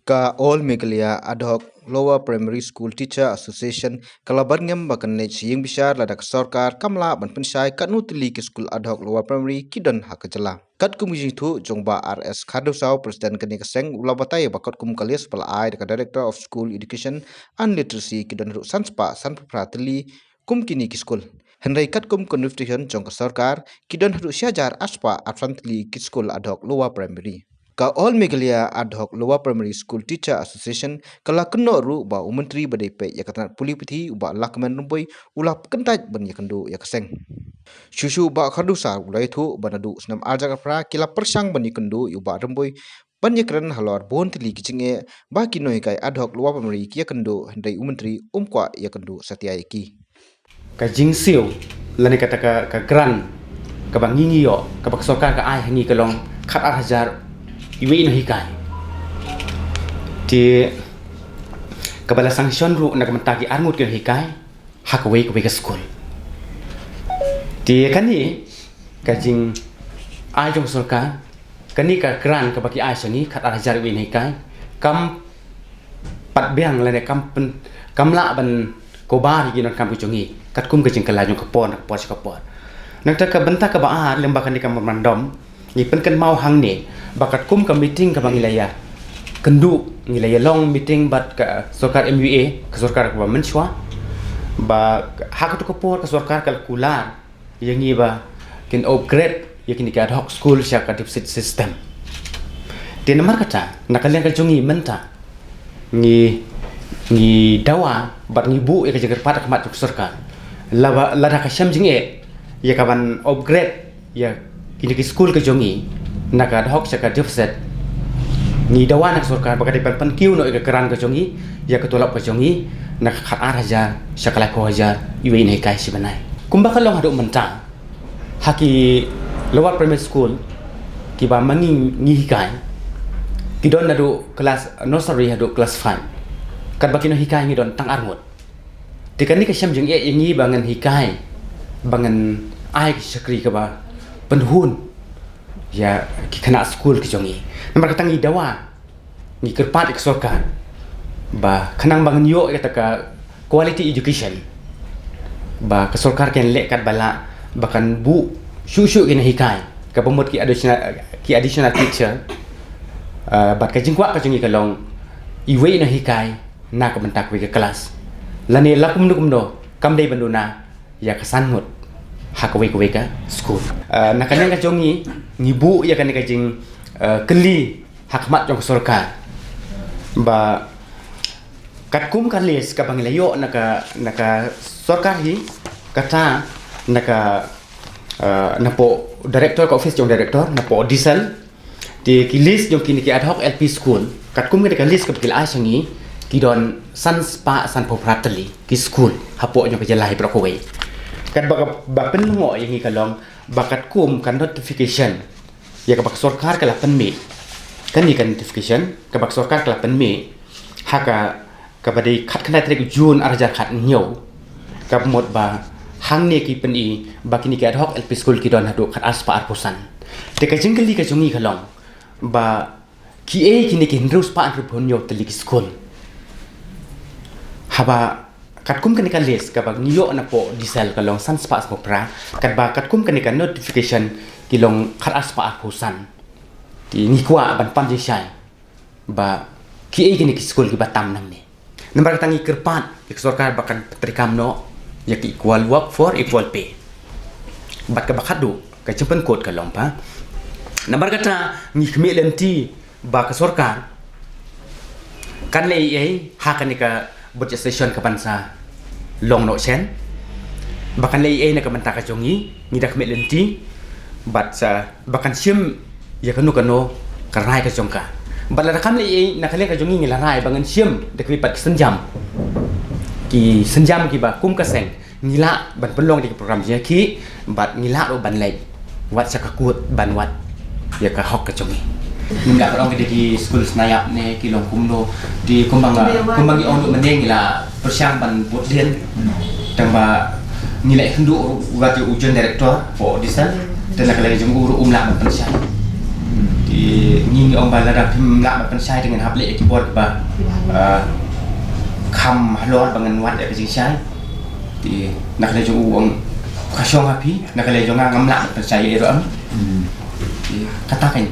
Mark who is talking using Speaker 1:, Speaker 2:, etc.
Speaker 1: Ka All Meghalaya Ad hoc Lower Primary School Teacher Association kalaban ngam bakan ne chiyeng bishar ladak sarkar kamla ban pensai kat nutili ke school ad hoc lower primary kidan hakajala kat kumujing thu jongba RS Khadusau Presiden kani kaseng ulabatai bakat kum kalias pala ai ka Director of School Education and Literacy kidan ru sanspa sanpratili kum kini ki school Henry kat kum constitution jong ka sarkar kidan ru syajar aspa afrantli ki school ad hoc lower primary Ka All Meghalaya Ad hoc Lower Primary School Teacher Association kala keno ru ba umentri badai pe yakatan pulipiti uba lakman rumpoi ulap kentaj ban yakandu yakaseng. Shushu ba khadusa ulai thu banadu snam aja kapra kila persang ban yakandu uba rumpoi ban yakran halor bon tili kichinge ba kinoi kai Ad hoc Lower Primary ki yakandu hendai umentri umkwa yakandu satyayaki.
Speaker 2: Ka jingsiu lani kata ka gran ka bangingi yo ka baksoka ka ai hangi ka long khat hajar iwi no hikai ti kabala sanction ru na kamantagi armut ke hikai hakwe ke school ti kani kajing ai jong sorka kani ka gran ka baki ai sani khat hajar iwi no hikai kam pat biang lane kam kamla ban ko bar gi non kam jongi kat kum kajing kala jong kapon nak ta ka benta ka ba lembakan di kam mandom ni pen kan mau hang ni bakat kum ka meeting ka bangilaya kendu ngilaya long meeting bat ka sarkar MUA ka sarkar ka menchwa ba hak tu kapor ka sarkar kalkular yang ni ba kin upgrade yakin ka ad hoc school sya ka deficit system ti namar kata nakalian ka jongi menta ni dawa bat ni bu ka jagar pat ka mat sarkar lada ka syam jinge ya ka ban upgrade ya kini ke school ke jongi nak ad hoc saka deficit ni dawa nak sarkar baka depan kiu no ke keran ke jongi ya ketolap ke jongi nak khat araja sakala ko hajar iwe ni kai sibanai kumba kalong hadu mentang haki lower primary school ki ba mangi ngi kai ki don nadu kelas nursery hadu kelas 5 kat baki no hikai ngi don tang armut dikan ni ke syam jeng e ngi bangan hikai bangan ai sakri ke ba penhun ya ki kena school ki jongi nomor katangi dawa ni kerpat ek sarkar ba kanang bangun yo kata ka quality education ba ka sarkar ken lek kat bala bakan bu syu kena hikai ka pemut ki additional teacher bat ka jingwa ka jongi kalong iwe na hikai na ka bentak ke kelas lani lakum do kam dei banduna ya kasanmut hakwe ka school nakanya ka jongi ngibu ya kan ka jing keli hakmat jong sarkar ba katkum kan les ka bangilayo naka sarkar hi kata naka napo director ka office jong director napo diesel di kilis jong kini ki ad hoc LP school katkum ka list ka pikil asangi kidon sanspa san poprateli ki school hapo jong ka jalai brokowe kan bak penungo yang kalong bakat kum kan notification ya kabak sarkar kala penme kan ni kan notification kabak sarkar kala penme haka kabadi khat kana trek jun arjar khat nyo kap mod ba hang ne ki peni bakini ka ad hoc LP school ki don hadu khat aspa arpusan te ka jingli ka jungi kalong ba ki e kini ki ndrus pa arpun yo teli school haba katkum kan les kabag niyo na po diesel kalong sanspa sa pra kadba katkum kan notification kilong kharas pa arpusan ti ni kwa ban panjisay ba ki ay kini school ki batam nam ni nambar tangi kerpat ik sarkar bakan petrikam no yak equal work for equal pay bat ka bakadu ka chimpen code kalong pa nambar kata ni khme lenti ba ka sarkar kan le ai hakan ka budget session ka bansa long no chen bakan lei na kamanta ka jongi ni dak melenti bat sa bakan sim ya kanu karai ka jongka bala rakam lei na kale ka jongi ni larai bangan sim dak lipat senjam ki ba kum ka seng ngila ban pelong di program je ki bat ngila ro ban lei wat sa ka kut ban wat ya ka hok ka jongi nggak orang di school Senayak ne kilong kumno di kumbangi on meneng la persiapan buat dia tambah nilai hendu waktu ujian direktor for desain dan nak lagi jumpa umlah persiapan di di ngin ong bala dak tim lak ban sai dengan hable keyboard ba kham halor bangan wat e jing sai di nak le ju ong khashong api nak le ju ngam lak ban sai ero am di katakan